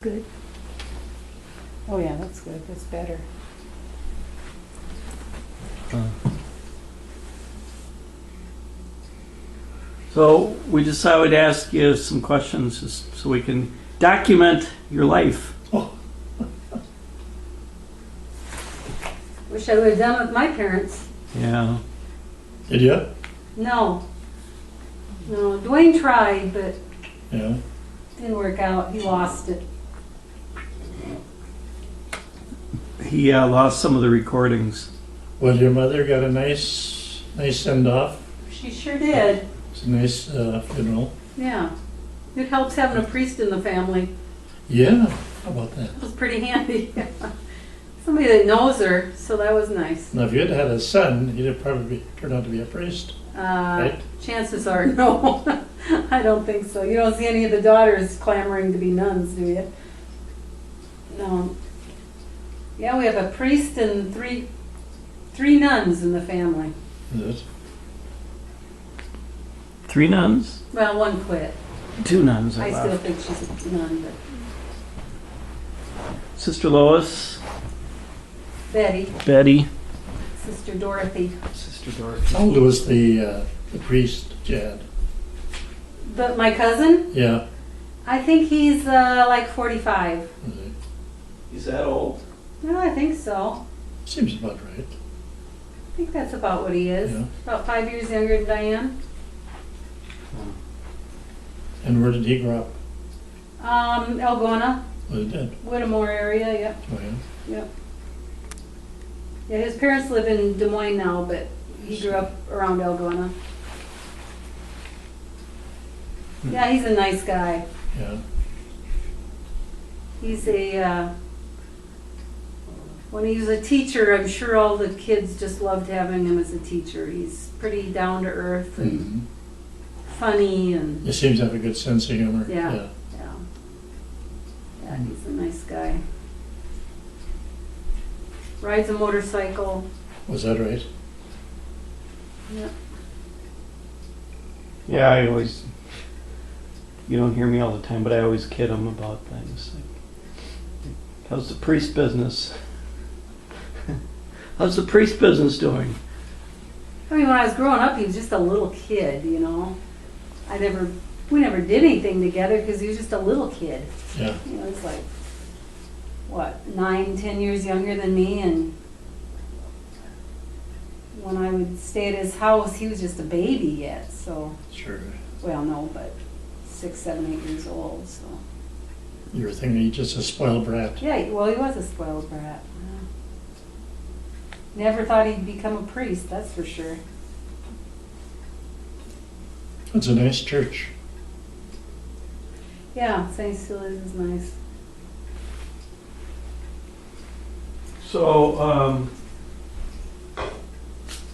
good. Oh yeah, that's good. That's better. So we decided to ask you some questions just so we can document your life. Wish I would have done it with my parents. Yeah. Did you? No. No, Dwayne tried, but Yeah. didn't work out. He lost it. He lost some of the recordings. Well, your mother got a nice send off. She sure did. It's a nice funeral. Yeah. It helps having a priest in the family. Yeah. How about that? It was pretty handy. Somebody that knows her, so that was nice. Now, if you had had a son, he'd have probably turned out to be a priest. Right. Chances are no. I don't think so. You don't see any of the daughters clamoring to be nuns, do you? No. Yeah, we have a priest and three nuns in the family. Is it? 3 nuns? Well, one quit. 2 nuns. I I still left. think she's a nun, but Sister Lois, Betty, Betty, Sister Dorothy. Sister Dorothy. How old was the priest, Jad? But my cousin, Yeah. I think he's like 45. Is it? He's that old? No, I think so. Seems about right. I think that's about what he is. Yeah. About 5 years younger than Diane. And where did he grow up? Algona, Well, he did. Whittemore area, yep. Oh, yeah. Yep. Yeah, his parents live in Des Moines now, but he grew up around Algona. Yeah, he's a nice guy. Yeah. He's when he was a teacher, I'm sure all the kids just loved having him as a teacher. He's pretty down to earth and Mhm. funny and He seems to have a good sense of humor. Yeah. Yeah, he's a nice guy. Rides a motorcycle. Was that right? Yep. Yeah, I always. You don't hear me all the time, but I always kid him about things. Like, how's the priest business? How's the priest business doing? I mean, when I was growing up, he was just a little kid, you know. We never did anything together because he was just a little kid. Yeah. You know, it's like, what, 9, 10 years younger than me, and when I would stay at his house, he was just a baby yet, so, Sure. well, no, but 6, 7, 8 years old, so. You were thinking he's just a spoiled brat. Yeah, well, he was a spoiled brat. Yeah. Never thought he'd become a priest, that's for sure. It's a nice church. Yeah, St. Cecilia's is nice. So,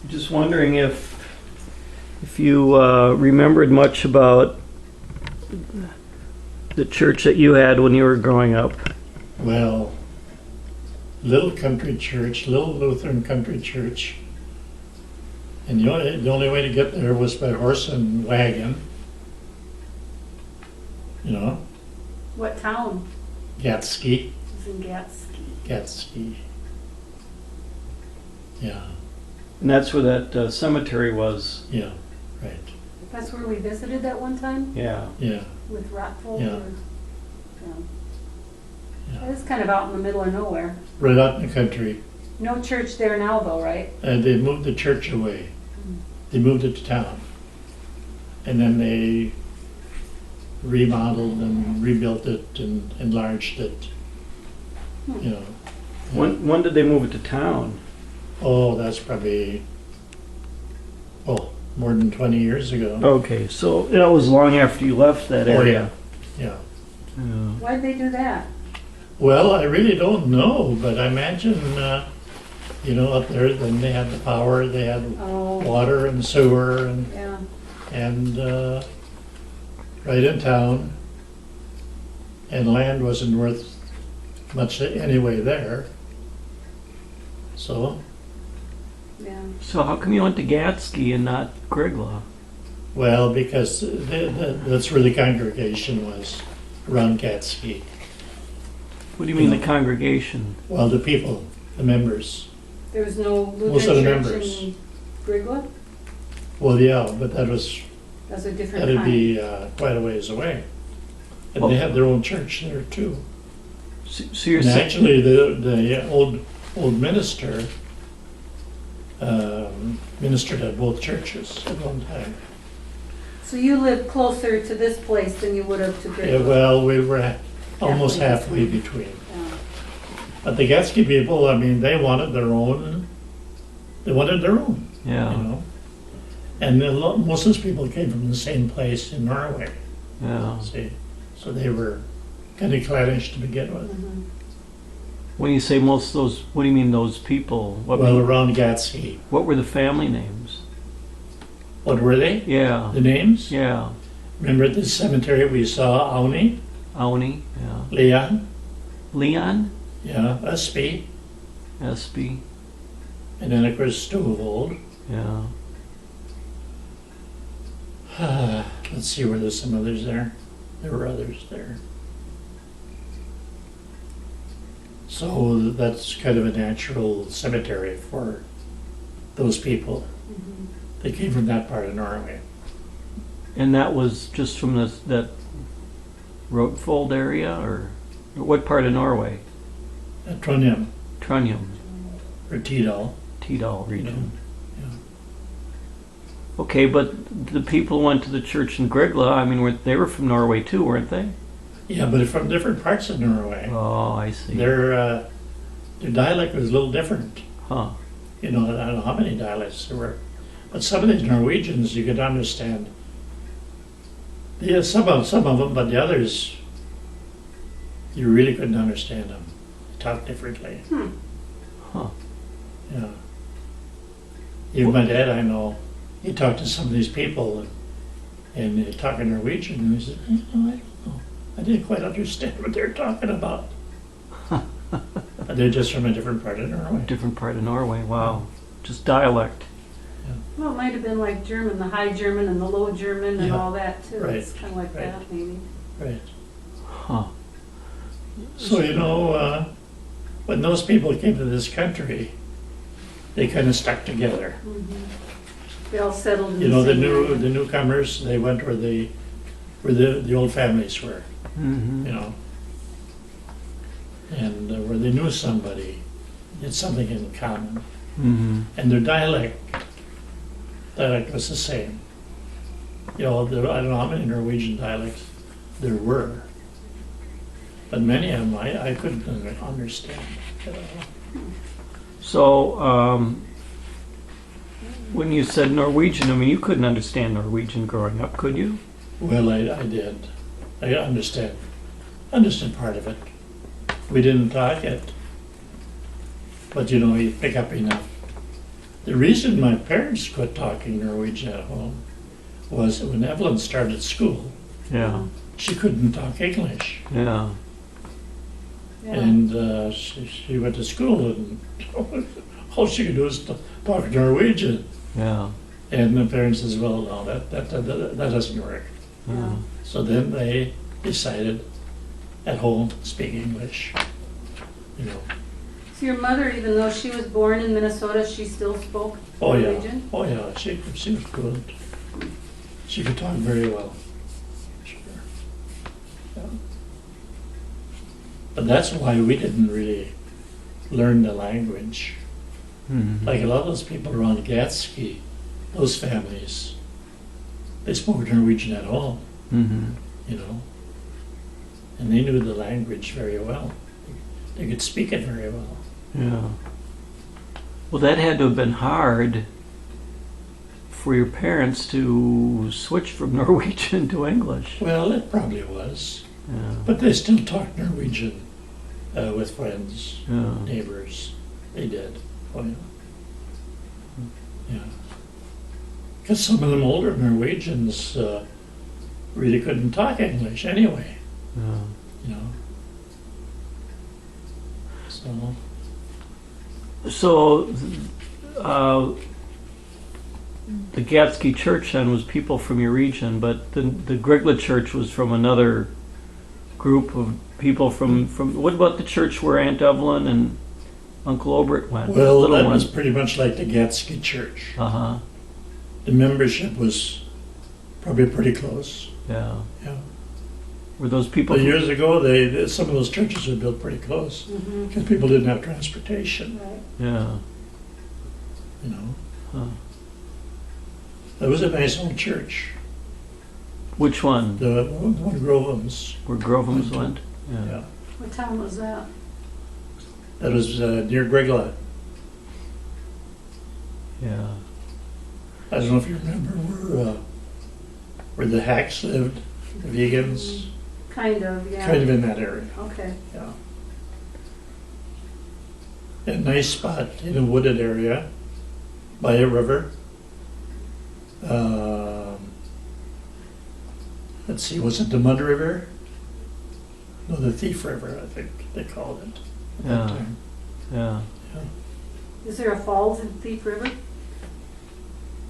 just wondering if you remembered much about the church that you had when you were growing up. Well, little country church, little Lutheran country church. And the only way to get there was by horse and wagon. You know, What town? Gatsky. It was in Gatsky. Gatsky. Yeah, And that's where that cemetery was. yeah, right. That's where we visited that one time Yeah. Yeah, with Rockville. Yeah. Yeah. yeah. It's kind of out in the middle of nowhere. Right out in the country. No church there now, though, right? And they moved the church away. They moved it to town. And then they remodeled and rebuilt it and enlarged it. You know. When did they move it to town? Oh, that's probably, more than 20 years ago. Okay, so that was long after you left that Oh, area. Yeah. Yeah. Why'd they do that? Well, I really don't know, but I imagine, up there, then they had the power, they had Oh, water and sewer yeah. and right in town. And land wasn't worth much anyway there. So, Yeah. So how come you went to Gatsky and not Grigla? well, because that's where the congregation was, around Gatsky. What do you mean the congregation? Well, the people, the members. There was no Most of the Lutheran church members. in Grigla? Well, yeah, but that was, That's a different that'd kind. be quite a ways away. And Well- they had their own church there too. So you're And saying, actually, the old minister ministered at both churches at one time. So you live closer to this place than you would have to Yeah, Grigla? well, we were almost Halfway halfway between. Yeah. But the Gatsky people, I mean, they wanted their own, you yeah, know? And most of those people came from the same place in Norway, yeah. see? So they were kind of clannish to begin with. Mhm. When you say most of those, what do you mean those people? What, Well, around Gatsky. what were the family names? What were they? Yeah, The names? yeah. Remember at the cemetery we saw Auni, Auni, yeah. Leon, Leon, yeah, Usby, Espy, and then of course Stovold. yeah. Let's see, were there some others there? There were others there. So that's kind of a natural cemetery for those people. Mhm. They came from that part of Norway. And that was just from that Rotfold area, or what part of Norway? At Trondheim, Trondheim, or Tidal. Tidal region. Yeah. Okay, but the people who went to the church in Grigla, I mean, they were from Norway too, weren't they? Yeah, but from different parts of Norway. Oh, I see. Their dialect was a little different. Huh. You know, I don't know how many dialects there were. But some of these Norwegians you could understand. Yeah, some of them, but the others, you really couldn't understand them. They talked differently. Hmm. Huh. Yeah. Even my dad, I know, he talked to some of these people and talking Norwegian, and he said, I don't know. I didn't quite understand what they're talking about. But they're just from a different part of Norway. Different part of Norway. Wow. Just dialect. Well, it might have been like German, the High German and the Low German and Yeah. all that too. Right, It's kind of like right. that maybe. Right. Huh. So, you know, when those people came to this country, they kind of stuck together. Mhm. They all settled in You know, the same area. newcomers, they went where the old families were, Mm-hmm. you know. And where they knew somebody, had something in common. Mm-hmm. And their dialect was the same. You know, I don't know how many Norwegian dialects there were, but many of them I couldn't understand at all. So, when you said Norwegian, I mean, you couldn't understand Norwegian growing up, could you? Well, I did. I understood part of it. We didn't talk it, but you know, you pick up enough. The reason my parents quit talking Norwegian at home was when Evelyn started school, Yeah. she couldn't talk English. Yeah. Yeah. And she went to school and all she could do was talk Norwegian. Yeah. And the parents says, well, no, that doesn't work. Yeah. So then they decided at home to speak English. You know. So your mother, even though she was born in Minnesota, she still spoke Oh yeah. Norwegian? Oh yeah. She was good. She could talk very well. Sure. Yeah. But that's why we didn't really learn the language. Mm-hmm. Like a lot of those people around Gatsky, those families, they spoke Norwegian at home, Mm-hmm. you know, and they knew the language very well. They could speak it very well. Yeah. Well, that had to have been hard for your parents to switch from Norwegian to English. Well, it probably was, Yeah. but they still talked Norwegian with friends, Yeah. neighbors. They did. Oh yeah. Yeah. Because some of them older Norwegians really couldn't talk English anyway, Yeah. you know. So. So, the Gatsky Church then was people from your region, but the Grigla Church was from another group of people from, what about the church where Aunt Evelyn and Uncle Obert went? Well, Little that one. was pretty much like the Gatsky Church. Uh-huh, The membership was probably pretty close. yeah. Yeah. Were those people? But years ago, some of those churches were built pretty close Mhm. because people didn't have transportation. Right. Yeah. You know, Huh. that was a nice old church. Which one? The one Grovem's. Where Grovem's went? Yeah. What town was that? That was near Gregla. Yeah. I don't know if you remember where the Hacks lived, the vegans, Kind of, yeah. kind of in that area. Okay. Yeah. A nice spot in a wooded area by a river. Let's see, was it the Mud River? No, the Thief River, I think they called it at that Yeah. time. Yeah. Is there a falls in Thief River?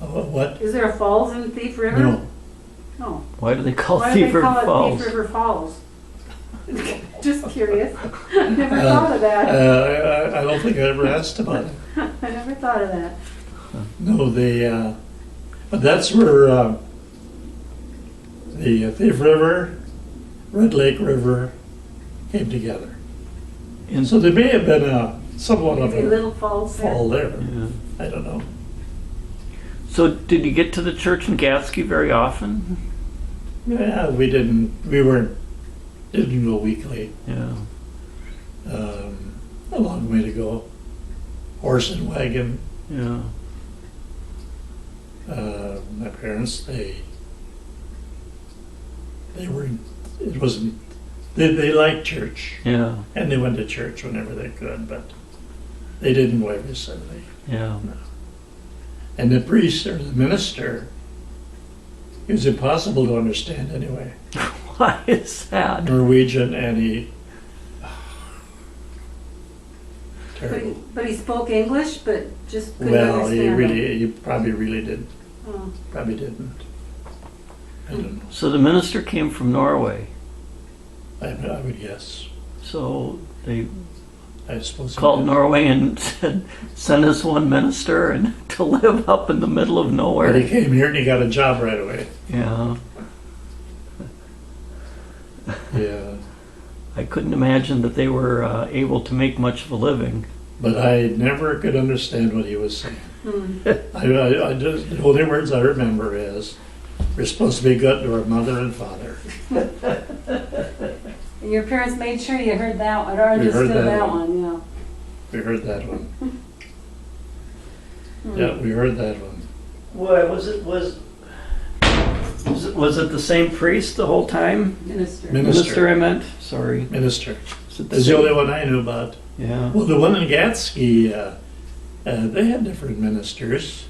Oh, what? Is there a falls in Thief River? No. Oh. Why do they call Why do Thief they River call it Falls? Thief River Falls? Just curious. Never thought of that. I don't think I ever asked about it. I never thought of that. No, but that's where the Thief River, Red Lake River came together. In, So there may have been somewhat of Maybe a Little Falls there. fall there. yeah. I don't know. So did you get to the church in Gatsky very often? Yeah, didn't go weekly. Yeah. A long way to go. Horse and wagon. Yeah. My parents, they were, it wasn't, they liked church. Yeah. And they went to church whenever they could, but they didn't go every Sunday. Yeah. And the priest or the minister, he was impossible to understand anyway. Why is that? Norwegian, and he, terrible. But he spoke English, but just couldn't Well, he understand them. he probably really did, Oh. probably didn't. I don't know. So the minister came from Norway. I would guess. So they I suppose. he called did. Norway and said, "Send us one minister and to live up in the middle of But he nowhere." came here and he got a job right away. Yeah. Yeah. I couldn't imagine that they were able to make much of a living. But I never could understand what he was saying. Hmm. I just, the only words I remember is, we're supposed to be good to our mother and father. And your parents made sure you heard that one, or We heard understood that that one. one, yeah. We heard that one. Hmm. Yeah, we heard that one. What was it the same priest the whole time? Minister. Minister. I meant. Sorry. Minister. Is it That's the same? only one I knew about. Yeah. Well, the one in Gatsky, they had different ministers.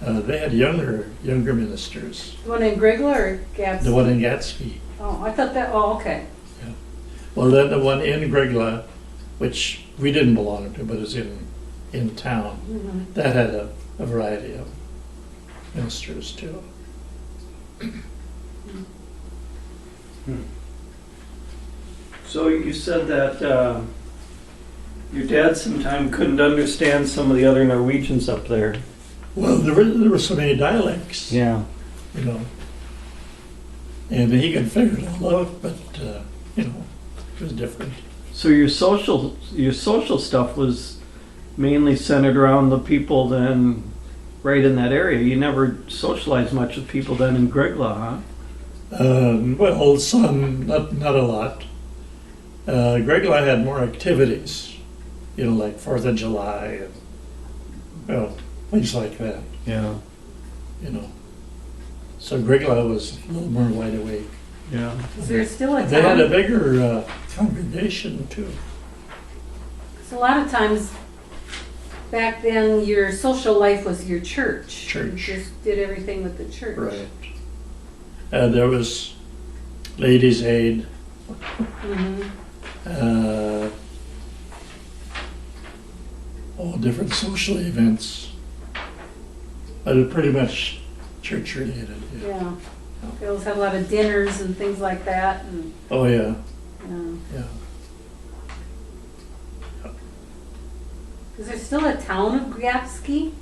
They had younger ministers. The one in Grigla or Gadsden? The one in Gatsky. Oh, I thought that, oh, okay. Well, then the one in Gregla, which we didn't belong to, but is in town, Mhm. that had a variety of ministers too. So you said that your dad sometime couldn't understand some of the other Norwegians up there. Well, there were so many dialects, Yeah. you know, and he could figure it all out, but you know, it was different. So your social stuff was mainly centered around the people then right in that area. You never socialized much with people then in Gregla, huh? Well, some, not a lot. Gregla had more activities, you know, like 4th of July and, well, things like that, Yeah. you know. So Gregla was a little more wide awake. Yeah. Is there still a They had a town? bigger congregation too. So a lot of times, back then, your social life was your church. Church. You just did everything with the church. Right. There was Ladies' Aid, Mhm. all different social events. But it pretty much church related. Yeah. Yeah. They always had a lot of dinners and things like that, and Oh yeah. Yeah. Is there still a town of Grievsky?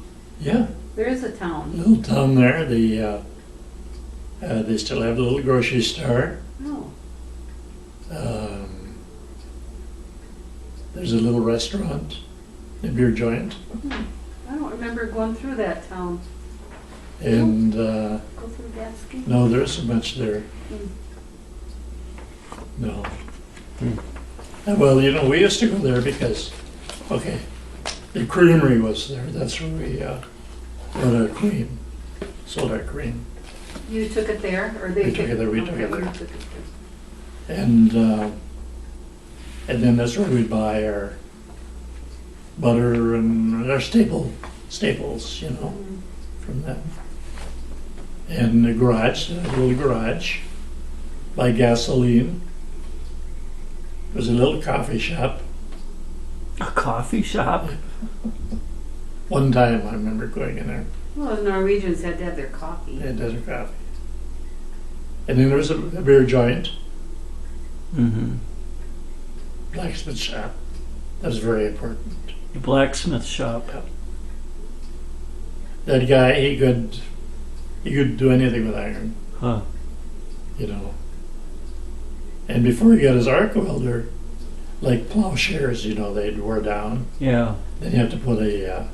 Yeah, There is a town. little town there, they still have a little grocery store. Oh, There's a little restaurant, a beer joint, I don't remember going through that town. and, Go through Grievsky? no, there isn't much there. Mm. No. Well, you know, we used to go there because, okay, the creamery was there. That's where we got our cream, sold our cream. You took it there, or they? We took it there, we took Okay, it there. you took it there. And then that's where we'd buy our butter and our staples, you know, Mm. from them. And the garage, a little garage, buy gasoline. There was a little coffee shop. A coffee shop? One time I remember going in there, Well, the Norwegians had to have their coffee. they had desert coffee. And then there was a beer joint, Mm-hmm. blacksmith shop. That was very important. The blacksmith shop. That guy, he could do anything with iron, Huh. you know. And before he got his arc welder, like plowshares, you know, they'd wear down. Yeah. Then you have to put a,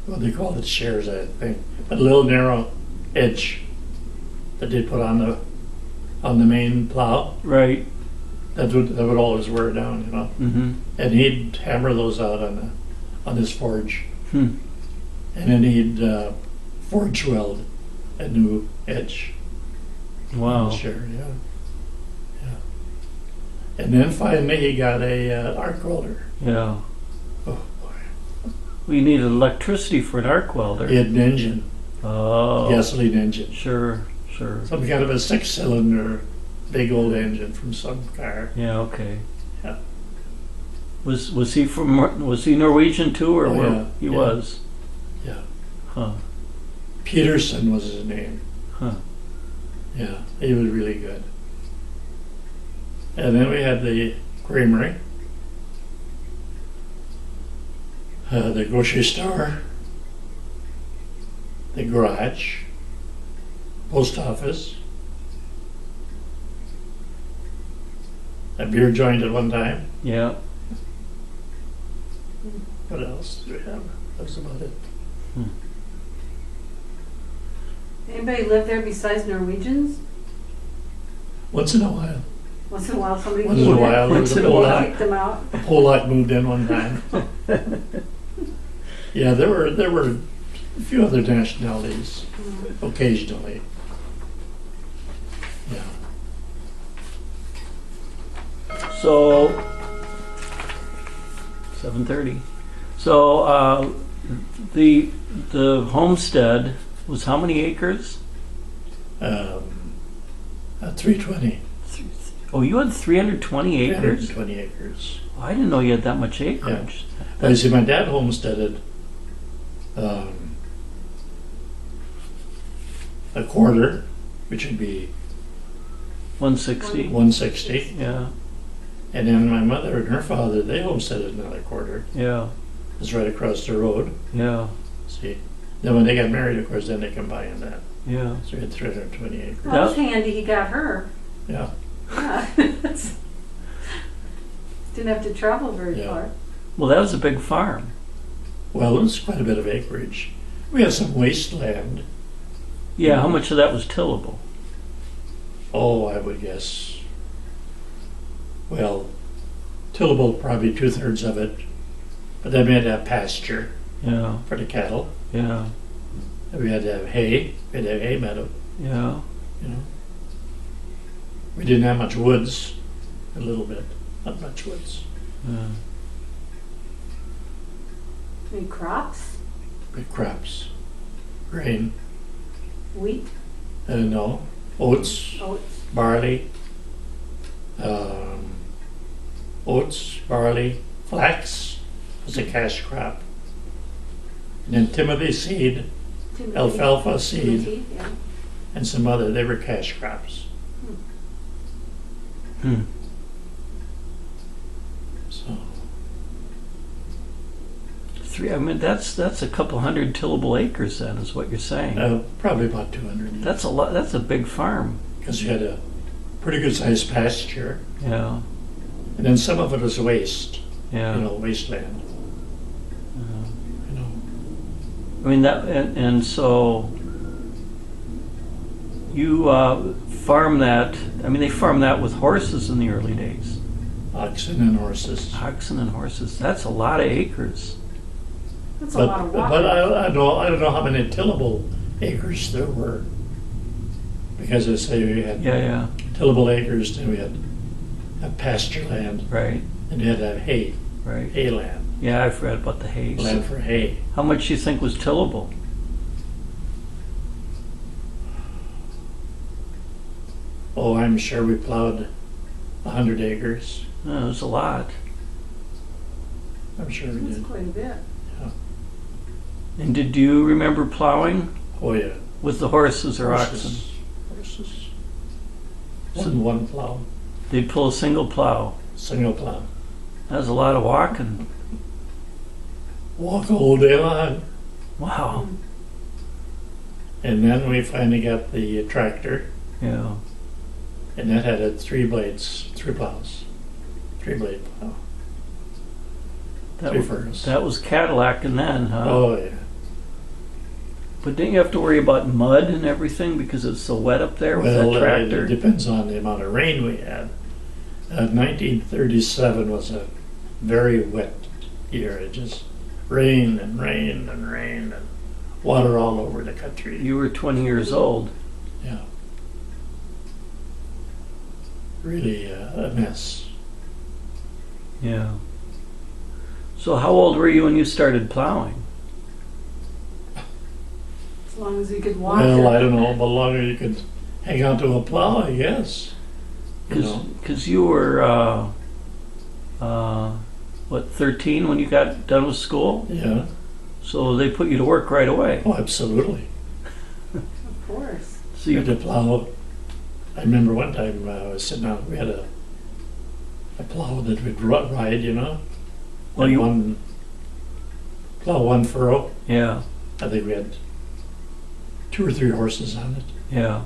what they call it, shares, I think, but a little narrow edge that they put on the main plow. Right. That would always wear down, you know. Mm-hmm. And he'd hammer those out on his forge, Hmm. and then he'd forge weld a new edge. Wow. Sure, yeah. And then finally he got a arc welder. Yeah. Oh boy. We needed electricity for an arc welder. He had an engine, Oh. gasoline engine. Sure. Sure. Some kind of a 6-cylinder, big old engine from some car. Yeah. Okay. Yeah. Was he Norwegian too, or Oh, where yeah, he yeah. was? Yeah. Huh. Peterson was his name. Huh. Yeah, he was really good. And then we had the creamery, the grocery store, the garage, post office, a beer joint at one time. Yeah. What else do we have? That's about it. Anybody live there besides Norwegians? Once in a while. Once in a while, somebody Once in a while, there Once was a in a while. kicked them out. Polak moved in one time. Yeah, there were a few other nationalities occasionally. Yeah. So 7:30. So the homestead was how many acres? 320. Oh, you had 320 acres. 320 acres. Oh, I didn't know you had that much acreage. Well, you see, my dad homesteaded a quarter, which would be 160. 160. Yeah. And then my mother and her father, they homesteaded another quarter. Yeah. It's right across the road. Yeah. See, then when they got married, of course, then they combined that. Yeah. So we had 320 acres. Well, it's handy he got her. Yeah. Yeah. Didn't have to travel very Yeah. far. Well, that was a big farm. Well, it was quite a bit of acreage. We had some wasteland. Yeah. How much of that was tillable? Oh, I would guess. Well, tillable, probably 2/3 of it. But then we had to have pasture Yeah. for the cattle. Yeah. And we had to have hay. We had to have hay meadow, Yeah. you know. We didn't have much woods. A little bit. Not much woods. Yeah. Any crops? Big crops. Grain. Wheat? No. Oats. Oats? Barley. Oats, barley, flax was a cash crop. And then Timothy seed, Timothy? alfalfa seed, Timothy, yeah. and some other, they were cash crops. Hmm. So, I mean, that's a couple hundred tillable acres then, is what you're saying. probably about 200. That's a lot, that's a big farm. Because you had a pretty good sized pasture, Yeah, and then some of it was waste, yeah. wasteland. You know, I mean, and so you farm that, I mean, they farm that with horses in the early days. oxen and horses. Oxen and horses, that's a lot of acres. That's a lot of But water. I don't know how many tillable acres there were. Because I say we had Yeah, yeah, tillable acres, then we had pasture land, right, and we had to have hay right. land, Yeah, I've read about the hay. land for hay. How much do you think was tillable? Oh, I'm sure we plowed 100 acres. Oh, it was a lot. I'm sure we That's did. quite a bit. And did you remember plowing Oh yeah. with the horses or oxen? Horses. So- One plow, They'd pull a single plow. single plow. That was a lot of walking. Walk all day long. Wow. And then we finally got the tractor, Yeah. and that had 3 blades, 3 plows, 3-blade plow. That Three was, furnace. that was Cadillac and then, huh? Oh yeah. But didn't you have to worry about mud and everything because it's so wet up there with Well, that tractor? it depends on the amount of rain we had. 1937 was a very wet year. It just rained and rained and rained and water all over the country. You were 20 years old. Yeah. Really a mess. Yeah. So how old were you when you started plowing? As long as you could walk Well, I it. don't know, but longer you could hang on to a plow, I guess. You know, Because you were, what, 13 when you got done with school? yeah. So they put you to work right away. Oh, absolutely. Of course. So You had you, to plow. I remember one time I was sitting out, we had a plow that would ride, you know. Well, And you- plow one furrow. yeah, I think we had 2 or 3 horses on it. yeah.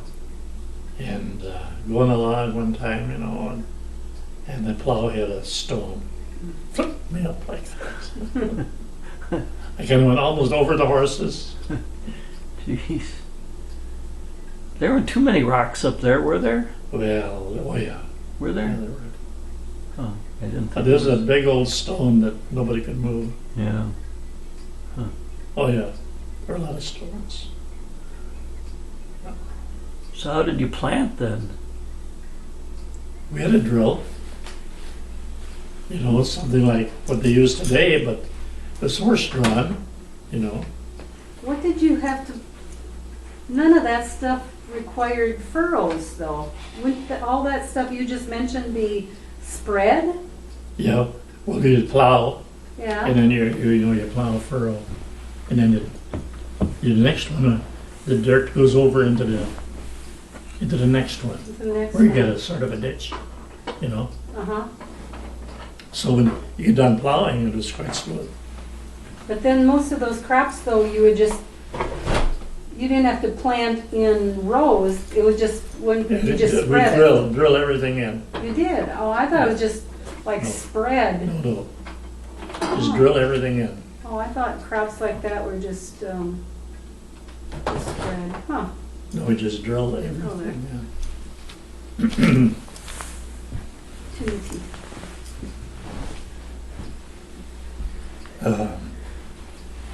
And going along one time, you know, and the plow hit a stone. Flipped me up like that. I kind of went almost over the horses. Jeez. There weren't too many rocks up there, were there? Well, oh yeah. Were Yeah, there? there were. Oh, I didn't think. There's there a was- big old stone that nobody could move. Yeah. Oh yeah, there are a lot of stones. So how did you plant then? We had a drill. You know, something like what they use today, but it was horse-drawn, you know. What did you have to, none of that stuff required furrows though. Wouldn't all that stuff you just mentioned be spread? Yeah, well, you plow, Yeah. and then you plow a furrow, and then the next one, the dirt goes over into the next one, To the next where you one. get a sort of a ditch, you know. Uh-huh. So when you get done plowing, it was quite smooth. But then most of those crops though, you would just, you didn't have to plant in rows. It was just, when you just We spread it. drill everything in. You did? Oh, I thought it was just like No. spread. No, just drill everything in. Oh, I thought crops like that were just spread. Huh. No, we just drill there. everything in. Too easy.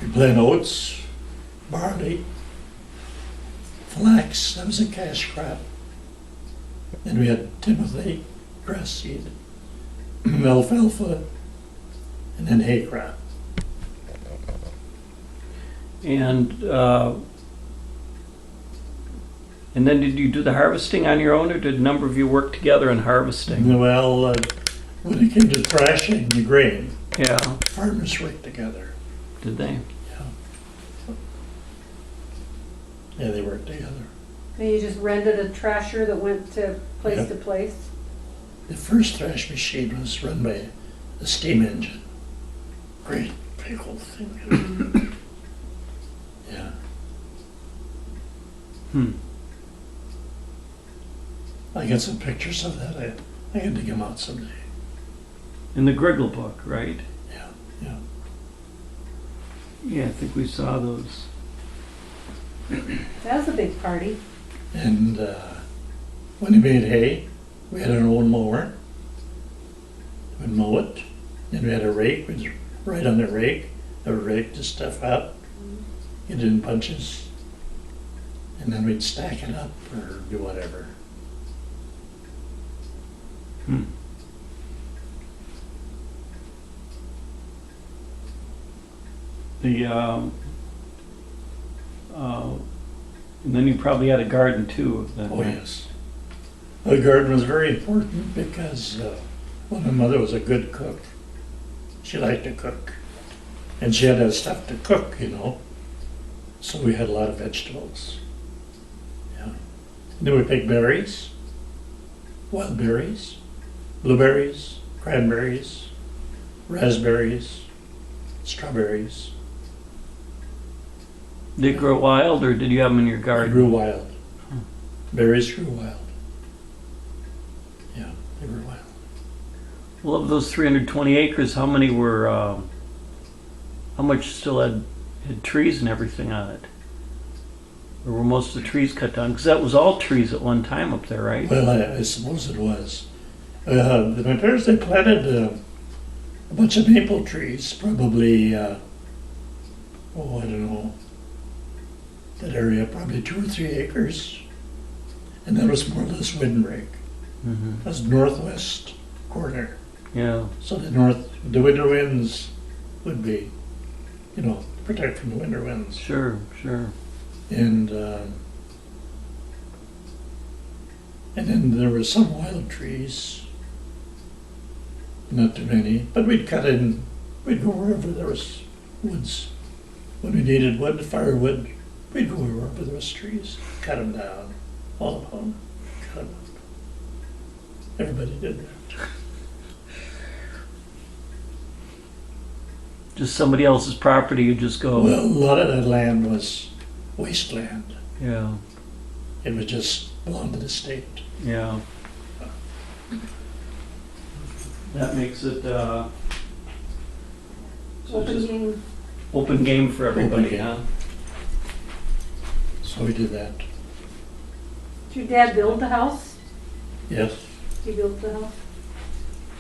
We plant oats, barley, flax, that was a cash crop. Then we had timothy, grass seed, alfalfa, and then hay crop. And then did you do the harvesting on your own, or did a number of you work together in harvesting? Well, when it came to thrashing the grain, Yeah, farmers worked together. did they? Yeah, they worked together. And you just rented a trasher that went to place Yeah. to place? The first thrash machine was run by a steam engine. Great big old thing. Yeah. Hmm. I got some pictures of that. I can dig them out someday. In the Griggle book, right? Yeah, yeah. Yeah, I think we saw those. That was a big party. And when we made hay, we had our own mower. We'd mow it. Then we had a rake. We'd ride on the rake. I would rake the stuff out, get it in bunches, and then we'd stack it up or do whatever. Hmm. The and then you probably had a garden too. Then, Oh, right? yes. The garden was very important because well, my mother was a good cook. She liked to cook. And she had that stuff to cook, you know. So we had a lot of vegetables. Yeah. And then we picked berries, wild berries, blueberries, cranberries, raspberries, strawberries. Did they grow wild, or did you have them in your They garden? grew wild. Berries grew wild. Yeah, they grew wild. Well, of those 320 acres, how many were? How much still had trees and everything on it? Or were most of the trees cut down? Because that was all trees at one time up there, right? Well, I suppose it was. My parents, they planted a bunch of maple trees, probably, I don't know, that area, probably 2 or 3 acres. And that was more or less windbreak. Hmm. That's northwest corner. Yeah. So the winter winds would be, you know, protect from the winter winds. Sure. Sure. And then there were some wild trees, not too many, but we'd cut in, we'd go wherever there was woods. When we needed wood, firewood, we'd go wherever there was trees, cut them down, all of them, cut them up. Everybody did that. Just somebody else's property, you just go. Well, a lot of that land was wasteland. Yeah. It was just belonged to the state. Yeah. That makes it so Open just game. open game for everybody, Open game. huh? So we did that. Did your dad build the house? Yes. He built the house?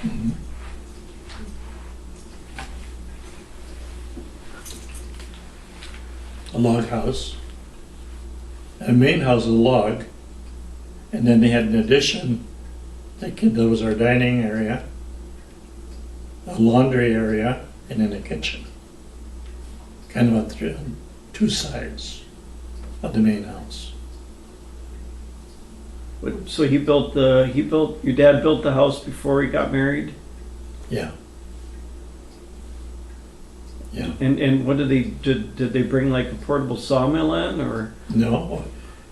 Mhm. A log house. A main house was a log, and then they had an addition. That was our dining area, a laundry area, and then a kitchen. Kind of on 2 sides of the main house. So your dad built the house before he got married? Yeah. Yeah. And what did they bring like a portable sawmill in, or? No,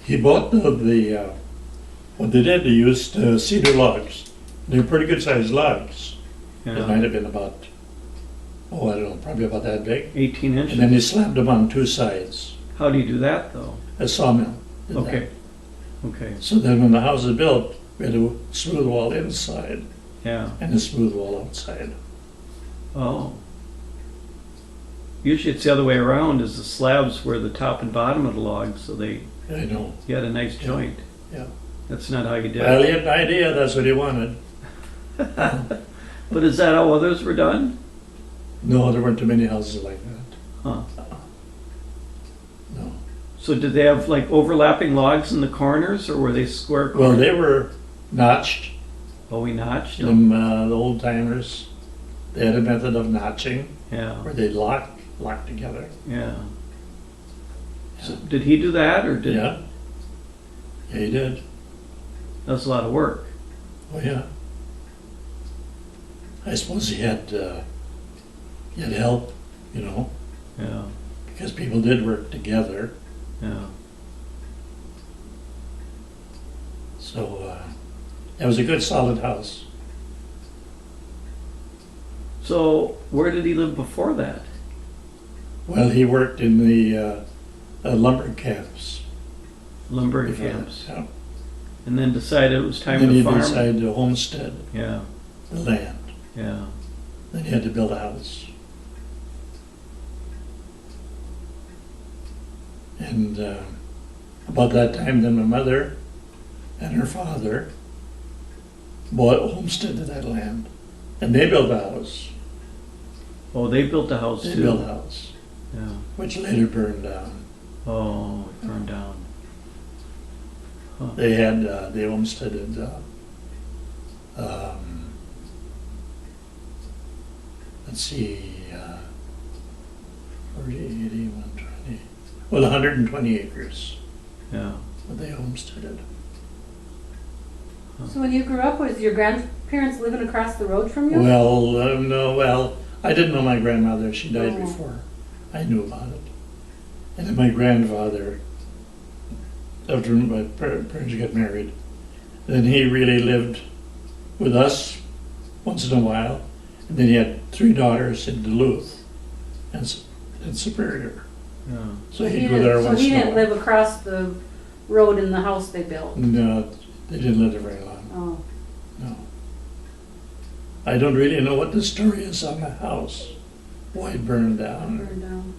he bought the what they did, they used cedar logs. They were pretty good sized logs. It might have been about, I don't know, probably about that big. 18 inches? And then he slapped them on 2 sides, How do you do that, though? a sawmill. did that. Okay. Okay. So then when the house was built, we had a smooth wall inside Yeah. and a smooth wall outside. Oh. Usually it's the other way around, is the slabs were the top and bottom of the logs, so you I know. had a nice joint. Yeah. That's not how you did Well, it. he had an idea, that's what he wanted. But is that how others were done? No, there weren't too many houses like that. Huh. No. So did they have like overlapping logs in the corners, or were they square Well, corners? they were notched. Oh, we notched them. The old timers, they had a method of notching Yeah. where they lock together. Yeah. So did he do that, or did? Yeah. Yeah, he did. That was a lot of work. Oh, yeah. I suppose he had help, you know, Yeah. because people did work together. Yeah. So it was a good solid house. So where did he live before that? Well, he worked in the lumber camps. Lumber before that, camps. yeah. And then decided it was time Then to he farm? decided to homestead Yeah, the land. yeah. Then he had to build a house. And about that time, then my mother and her father homesteaded that land. And they built a house. Oh, they built a house They too? built a house, Yeah. which later burned down. Oh, it burned down. They had, they homesteaded, let's see, 40, 80, 120, well, 120 acres Yeah. that they homesteaded. So when you grew up, was your grandparents living across the road from you? Well, no, well, I didn't know my grandmother. She died Oh. before I knew about it. And then my grandfather, after my parents got married, then he really lived with us once in a while. And then he had 3 daughters in Duluth and Superior. Yeah. So he'd go there So once he in a didn't while. live across the road in the house they built? No, they didn't live there very long. Oh, No. I don't really know what the story is on the house, why it burned down burned down.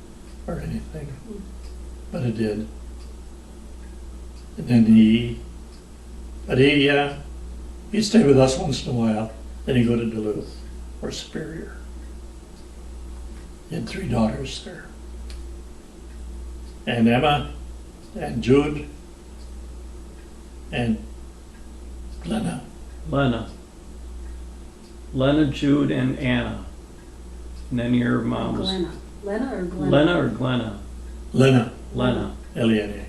or anything, Mm. but it did. And then he'd stay with us once in a while, then he'd go to Duluth or Superior. He had 3 daughters there. And Emma and Jude and Glenna. Lena, Jude, and Anna. And then your mom was Glenna. Lena or Glenna? Lena or Glenna? Lena, Lena. L-E-N-A.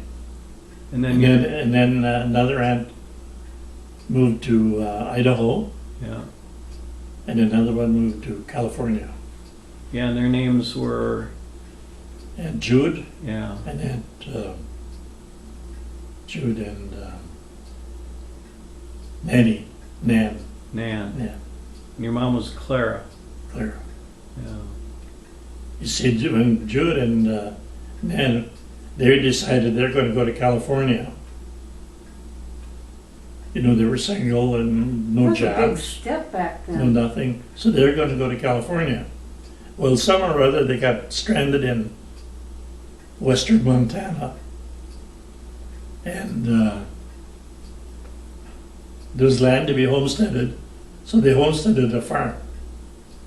And then And your, then another aunt moved to Idaho, yeah. and another one moved to California. Yeah, and their names were, And Jude, yeah. and Aunt Jude and Nan, Nan. Nan, And your mom was Clara. Clara. Yeah. You see, when Jude and Nan, they decided they're going to go to California. You know, they were single and no That's a big jobs. step back No then. nothing. So they're going to go to California. Well, somehow or other they got stranded in western Montana. And there was land to be homesteaded, so they homesteaded a farm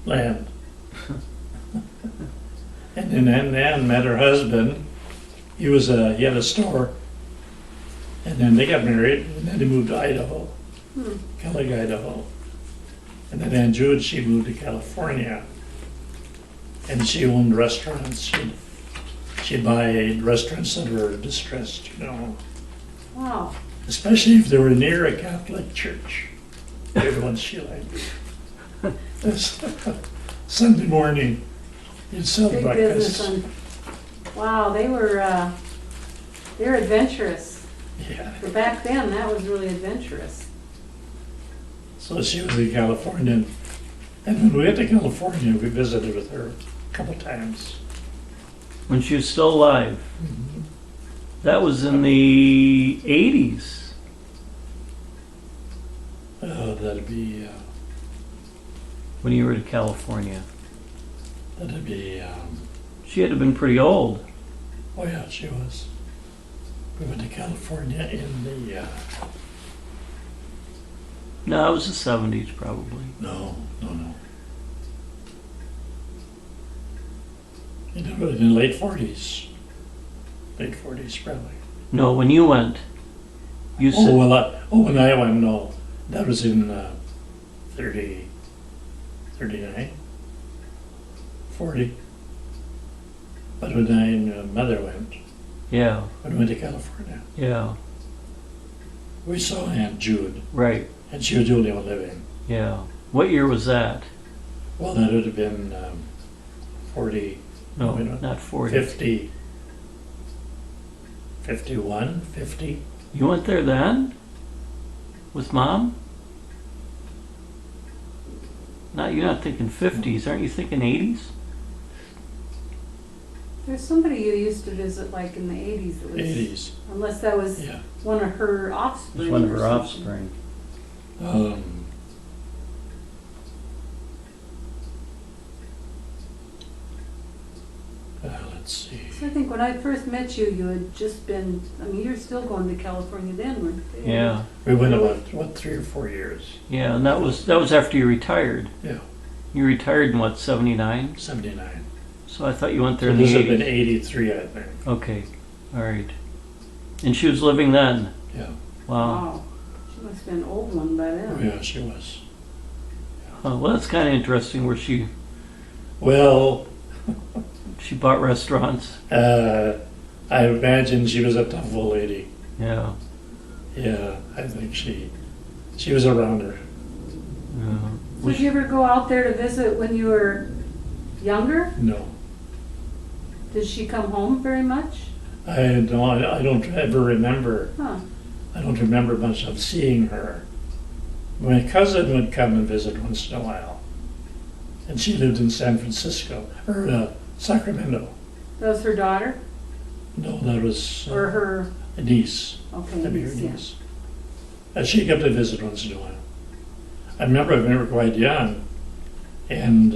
land. And then Nan met her husband. He had a store. And then they got married, and then they moved to Idaho. Kellogg, Idaho. And then Aunt Jude, she moved to California. And she owned restaurants. She'd buy restaurants that were distressed, you know, Wow. especially if they were near a Catholic church. They're the ones she liked. Sunday morning, you'd sell Big breakfast. business. Wow, they're adventurous. Yeah. For back then, that was really adventurous. So she was in California. And when we went to California, we visited with her a couple times. When she was still alive. That was in the 80s. That'd be, When you were to California. She had to have been pretty old. Oh yeah, she was. We went to California in the, No, it was the 70s probably. no. In the late 40s. Late 40s, probably. No, when you went, you said, When I went, no. That was in 30, 39, 40. But when my mother went, yeah, when we went to California, yeah, we saw Aunt Jude, right, and she was the only one living. yeah. What year was that? Well, that would have been 40, No, Wait a minute. not 40. 50, 51, 50. You went there then? With Mom? You're not thinking 50s, aren't you thinking 80s? There's somebody you used to visit like in the 80s. That was, 80s. Unless that was Yeah. one of her offspring. It's one of or her something. offspring. Let's see. So I think when I first met you, you had just been, I mean, you're still going to California then, weren't you? Yeah, We went about, what, 3 or 4 years? yeah, and that was after you retired. Yeah, You retired in what, 79? 79. So I thought you went there So in the this had been 80s. 83, I think. Okay, all right. And she was living then? Yeah. Wow. Wow. She must have been an old one by Oh, then. yeah, she was. Well, that's kind of interesting where she Well, bought restaurants. I imagine she was a tough old lady. Yeah. Yeah, I think she was around her. Yeah. So did you ever go out there to visit when you were younger? No, Did she come home very much? I don't ever remember. Huh. I don't remember much of seeing her. My cousin would come and visit once in a while, and she lived in San Francisco or Sacramento. That was her daughter? No, that was Or her, a niece. okay, That'd be her niece, yeah. niece. And she'd come to visit once in a while. I remember we were quite young, and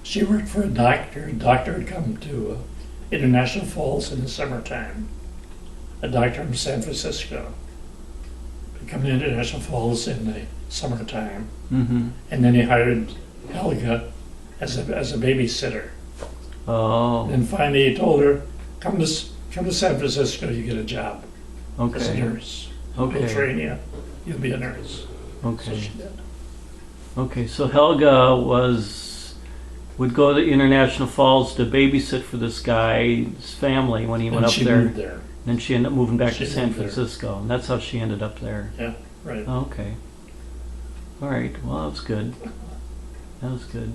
she worked for a doctor. A doctor had come to International Falls in the summertime. A doctor from San Francisco would come to International Falls in the summertime, Mm-hmm. and then he hired Helga as a babysitter. Oh, And finally, he told her, "Come to San Francisco. You get a job as a okay. nurse. We'll Okay. train you. You'll be a nurse." So Okay. she did. Okay, so Helga would go to International Falls to babysit for this guy's family when he went And up she there. moved there. Then she ended up moving back She to San moved there. Francisco, and that's how she ended up there. Yeah, right. Oh, okay. All right. Well, that was good. That was good.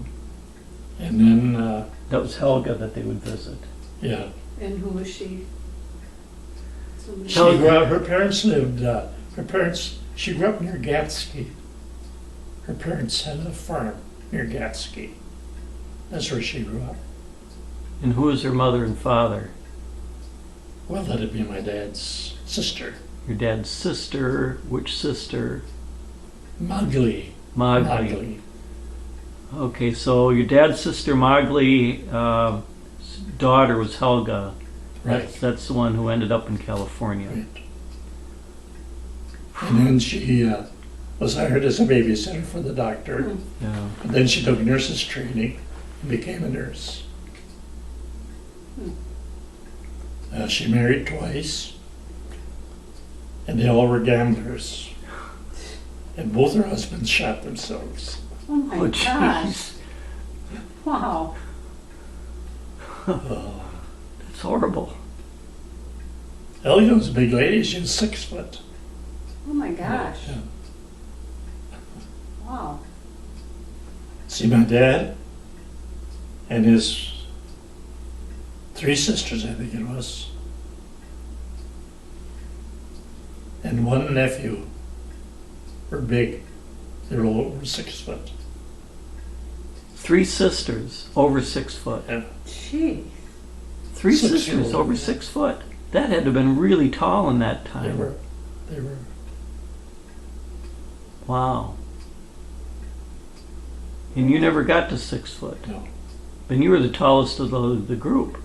And then, That was Helga that they would visit. yeah, And who was she? Somebody- she grew up. Her parents lived. She grew up near Gatsky. Her parents had a farm near Gatsky. That's where she grew up. And who was her mother and father? Well, that'd be my dad's sister, Your dad's sister. Which sister? Mowgli. Mowgli. Okay, so your dad's sister Mowgli, daughter was Helga. Right. That's the one who ended up in California. Right. And then she was hired as a babysitter for the doctor. Hmm. Yeah. But then she took nurse's training and became a nurse. She married twice, and they all were gamblers. And both her husbands shot themselves. Oh my Oh, gosh. jeez. Wow. That's horrible. Helga was a big lady. She was 6 foot. Oh my gosh. Yeah. Wow. See, my dad and his 3 sisters, I think it was, and 1 nephew were big. They were all over 6 foot. 3 sisters over 6 foot. Yeah. Gee. 3 sisters 6-year-old. over 6 foot. That had to have been really tall in that They time. were. Wow. And you never got to 6 foot. No. And you were the tallest of the group.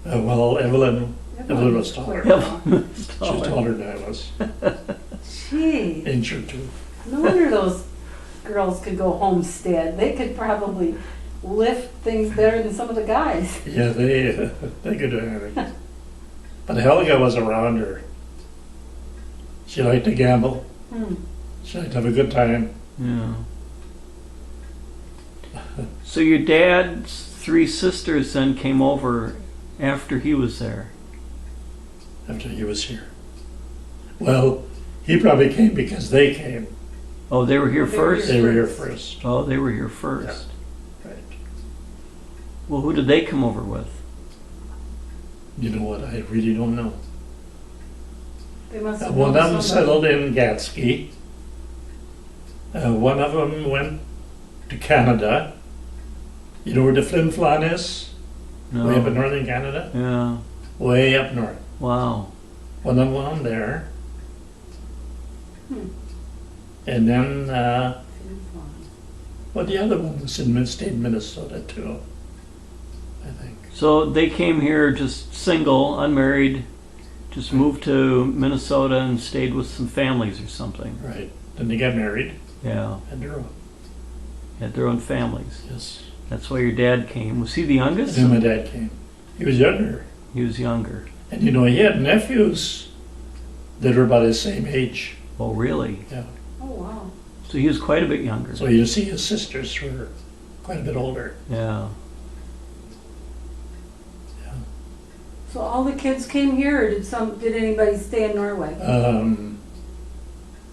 Well, Evelyn was taller. Evelyn was She was taller. taller than I was. Gee. Inch or 2. No wonder those girls could go homestead. They could probably lift things better than some of the guys. Yeah, they could do anything. But Helga was around her. She liked to gamble. Hmm. She liked to have a good time. Yeah. So your dad's 3 sisters then came over after he was there. After he was here. Well, he probably came because they came. Oh, they were here They were first? They were here first. Oh, they were here first. Right. Well, who did they come over with? You know what? I really don't know. They must have One of them known somebody. settled in Gatsky. One of them went to Canada. You know where the Flin Flon is? Way up in No. northern Canada? Yeah. Way up north. Wow. One of them went there. Hmm. And then, well, the other one was in stayed in Minnesota too, I think. So they came here just single, unmarried, just moved to Minnesota and stayed with some families or something. Right. Then they got married Yeah. and they're own. Had their own families. Yes. That's why your dad came. Was he the And youngest? then my dad came. He was younger. He was younger. And you know, he had nephews that were about his same age. Oh, really? Yeah. Oh, wow. So he was quite a bit younger. So you see his sisters were quite a bit older. Yeah. Yeah. So all the kids came here, or did anybody stay in Norway?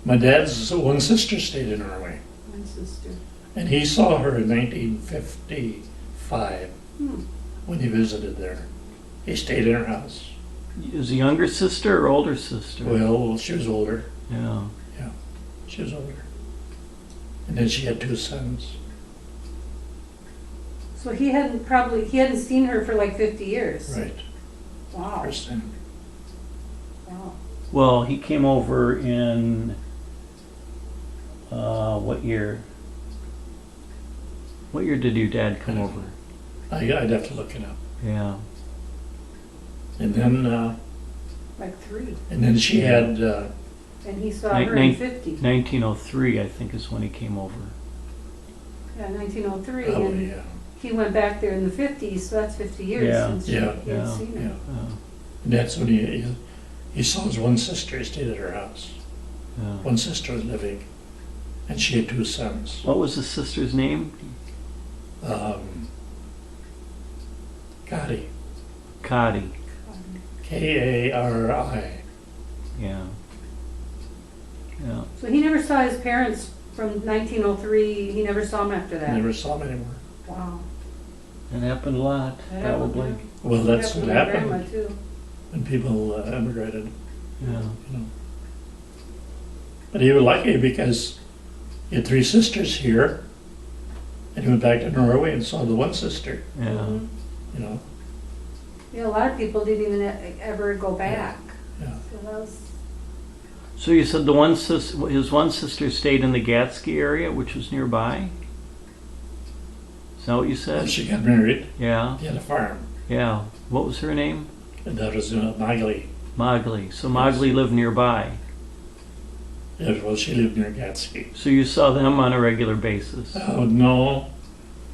My dad's one sister stayed in Norway. My sister. And he saw her in 1955 Hmm. when he visited there. He stayed in her house. Is a younger sister or older sister? Well, she was older. Yeah. She was older. And then she had 2 sons. So he hadn't seen her for like 50 years. Right. Wow. First time. Wow. Well, he came over in what year? What year did your dad come over? I'd have to look it up. Yeah. And then, Like 3. she had, And he saw her in 50. 1903, I think, is when he came over. Yeah, 1903. probably, And yeah. he went back there in the 50s, so that's 50 years Yeah. since Yeah. he had Yeah. seen her. Yeah. Yeah. And that's when he saw his one sister. He stayed at her house. Yeah. One sister was living, and she had 2 sons. What was his sister's name? Gotti. Kadi. Kari. Yeah. Yeah. So he never saw his parents from 1903. He never saw them after that. Never saw him anymore. Wow. That happened a lot, That probably. happened, Well, yeah. that's what to my grandma happened too. when people emigrated. Yeah. You know. But he was lucky because he had 3 sisters here, and he went back to Norway and saw the one sister. Yeah. Mhm. You know. Yeah, a lot of people didn't even ever go back. Yeah. So that was, So you said his one sister stayed in the Gatsky area, which was nearby? Is that what you When said? she got married, Yeah. he had a farm, Yeah. What was her name? and that was Magli. Mowgli. So Mowgli lived nearby. Yeah, well, she lived near Gatsky. So you saw them on a regular basis. Oh no,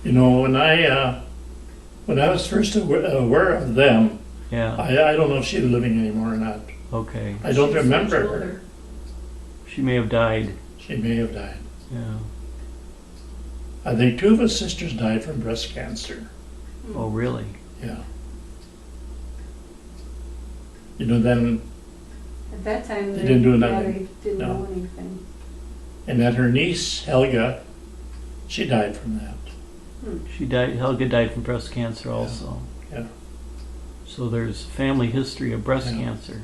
you know when I was first aware of them, Yeah. I don't know if she was living anymore or not. Okay. I don't she was remember much her. older. She may have died. She may have died. Yeah. I think 2 of his sisters died from breast cancer. Oh, really? Yeah. You know, then, At that time, They didn't do yeah, nothing. they didn't No. know anything. and then her niece Helga, she died from that. She died. Helga died from breast cancer also. Yeah. So there's family history of breast Yeah. cancer.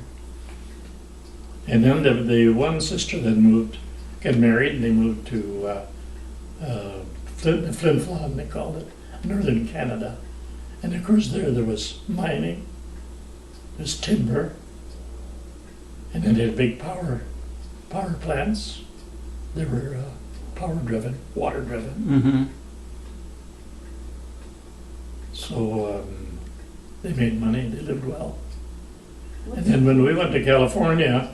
And then the one sister then got married, and they moved to Flin Flon, they called it, northern Canada. And of course there was mining, there's timber, and then they had big power plants. They were power driven, water driven. Mm-hmm. So they made money, they lived well. And then when we went to California,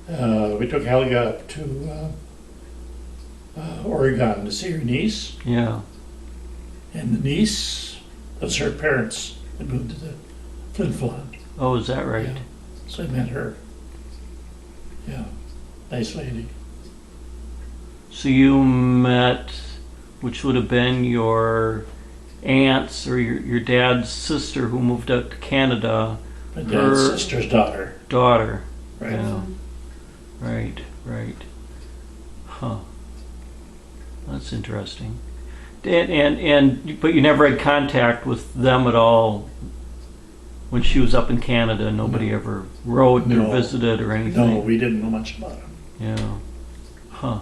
we took Helga up to Oregon to see her niece. Yeah. And the niece, those her parents, had moved to the Flin Flon. Oh, is that right? Yeah. So I met her. Yeah, nice lady. So you met, which would have been your aunt's or your dad's sister who moved out to Canada, My dad's Her- sister's daughter. daughter. Right. Yeah. Right, right. Huh. That's interesting. But you never had contact with them at all when she was up in Canada. Nobody No. ever wrote No. or visited or anything. No, we didn't know much about him. Yeah. Huh.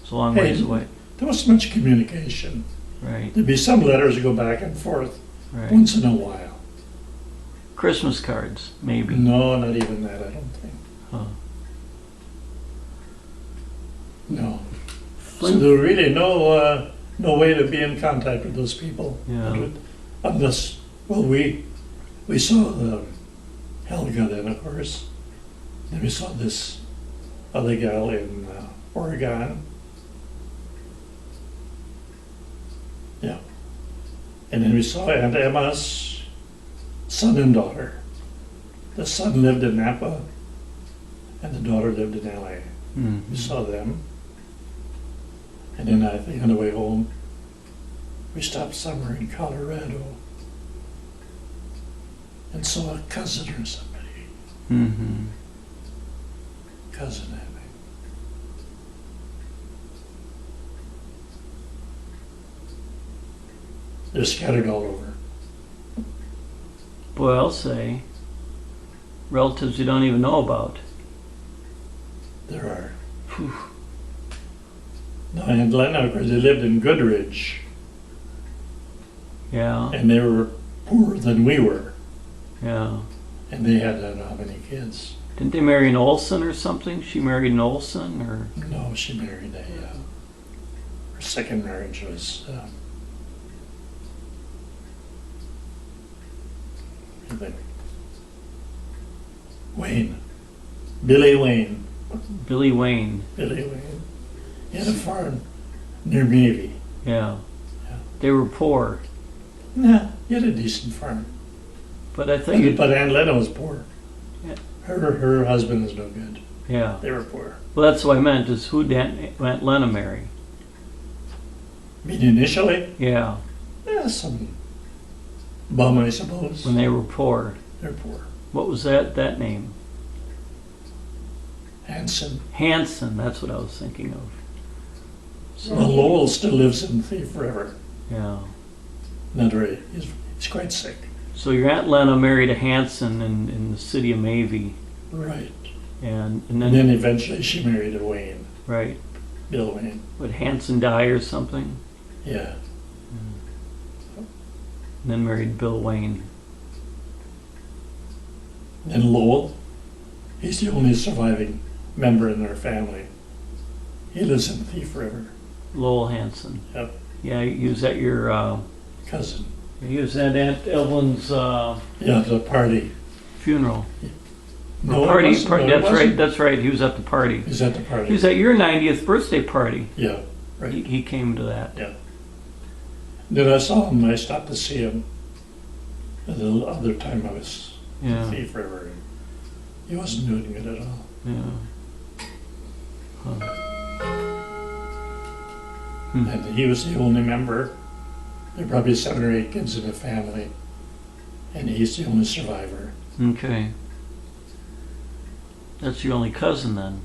It's a long Hey, ways away. there wasn't much communication. Right, There'd be some letters that go back and forth right. once in a while. Christmas cards, maybe. No, not even that, I don't think. Huh. No. So Flint- there were really no way to be in contact with those people. Yeah. Unless, well, we saw Helga then, of course. Then we saw this other gal in Oregon. Yeah. And then we saw Aunt Emma's son and daughter. The son lived in Napa, and the daughter lived in LA. Mm. We saw them. And then I think on the way home, we stopped somewhere in Colorado and saw a cousin or somebody. Mm-hmm. Cousin, I think. They're scattered all over. Boy, I'll say, relatives you don't even know about. There are. Phew. No, and Glenna, of course, they lived in Goodridge, Yeah, and they were poorer than we were, yeah. and they had I don't know how many kids. Didn't they marry an Olsen or something? She married an Olsen, or No, she married her second marriage was Wayne, Billy Wayne. Billy Wayne. Billy Wayne. He had a farm near Navy. Yeah. Yeah. They were poor, Nah, he had a decent farm. but I thought you. But Aunt Lena was poor. Yeah. Her husband was no good. Yeah. They were poor. Well, that's what I meant. Is who did Aunt Lena marry? I mean, initially, Yeah, some bum, I suppose. when they were poor. They're poor. What was that name? Hanson. Hanson. That's what I was thinking of. So, Well, Lowell still lives in Thief River. yeah. Not very. He's quite sick. So your Aunt Lena married a Hanson in the city of Mavie, Right. and And then then eventually she married a Wayne, right. Bill Wayne. Would Hanson die or something? Yeah. And then married Bill Wayne. And Lowell, he's the only surviving member in their family. He lives in Thief River. Lowell Hanson. Yep. Yeah, he was at your. Cousin. He was at Aunt Evelyn's Yeah, the party. funeral. No, it Party. wasn't. No, it That's right. wasn't. That's right. He was at the party. He's at the party. He was at your 90th birthday party. Yeah, right. He came to that. Then I saw him, I stopped to see him the other time I was in Yeah. Thief River. He wasn't doing good at all. Yeah. Huh. And he was the only member. There were probably 7 or 8 kids in the family. And he's the only survivor. Okay. That's your only cousin then.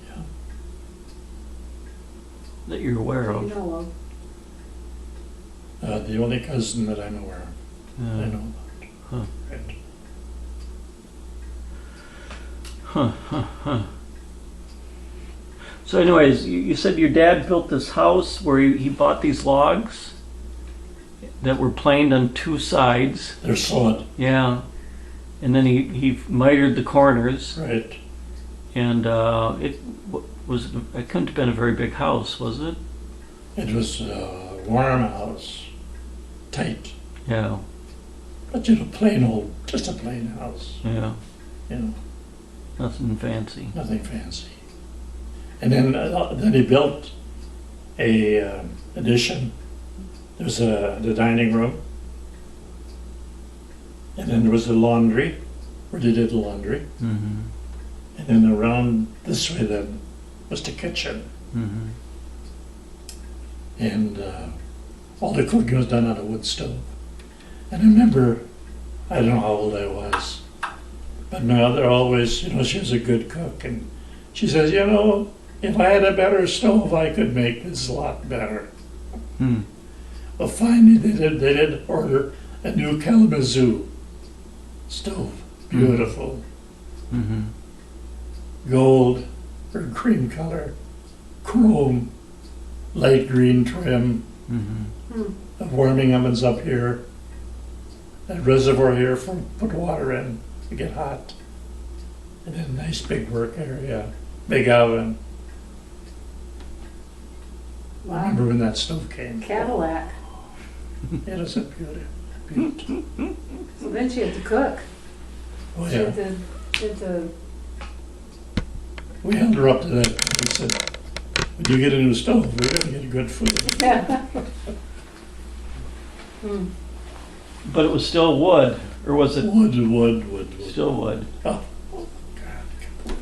Yeah. That you're aware You of. know of. The only cousin that I'm aware of. I Yeah. know about. Huh. Right. Huh, huh, huh. So anyways, you said your dad built this house where he bought these logs that were planed on 2 sides. They're solid. Yeah. And then he mitered the corners, Right. and it couldn't have been a very big house, was it? It was a warm house. Tight. Yeah, But just a plain house. yeah, You know, nothing fancy. nothing fancy. And then he built a addition. There's the dining room, and then there was the laundry, where they did the laundry, Mm-hmm. and then around this way then was the kitchen, Mm-hmm. and all the cooking was done on a wood stove. And I remember, I don't know how old I was, but my mother always, she was a good cook, and she says, if I had a better stove, I could make this a lot better. Hmm. Well, finally, they did order a new Kalamazoo stove. Beautiful. Mm-hmm. Gold or cream color. chrome, light green trim, Mm-hmm. of warming ovens up here, a reservoir here for put water in to get hot, and then a nice big work area, big oven. I Wow. remember when that stove came. Cadillac. It is a beauty. So then she had to cook. Oh She had yeah, to, we held her up to that. We said, when you get a new stove, we're gonna get good food. yeah. Hmm. But it was still wood, or was it Wood. still wood? Oh, God, wood.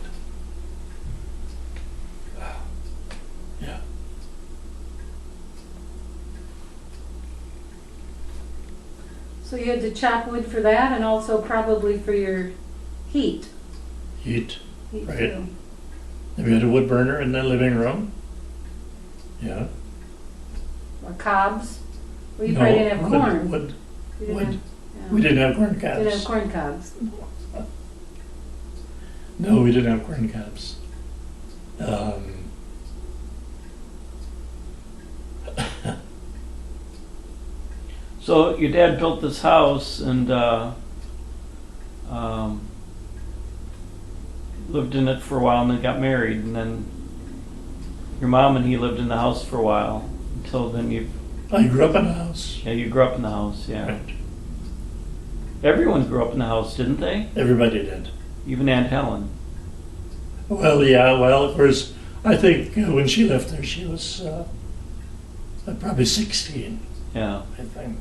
Yeah. So you had to chop wood for that and also probably for your heat. Heat. Heat Right. too. Have you had a wood burner in the living room? Yeah. Or cobs. Well, you No, probably didn't have wood- corn. Wood. You didn't wood. have, yeah. We didn't have corn Didn't have cobs. corn cobs. No, we didn't have corn cobs. So your dad built this house and lived in it for a while and then got married, and then your mom and he lived in the house for a while until then I grew up in a house. you grew up in the house, yeah. Right. Everyone grew up in the house, didn't they? Everybody did. Even Aunt Helen. Well, yeah, well, of course, I think when she left there, she was probably 16, Yeah. I think.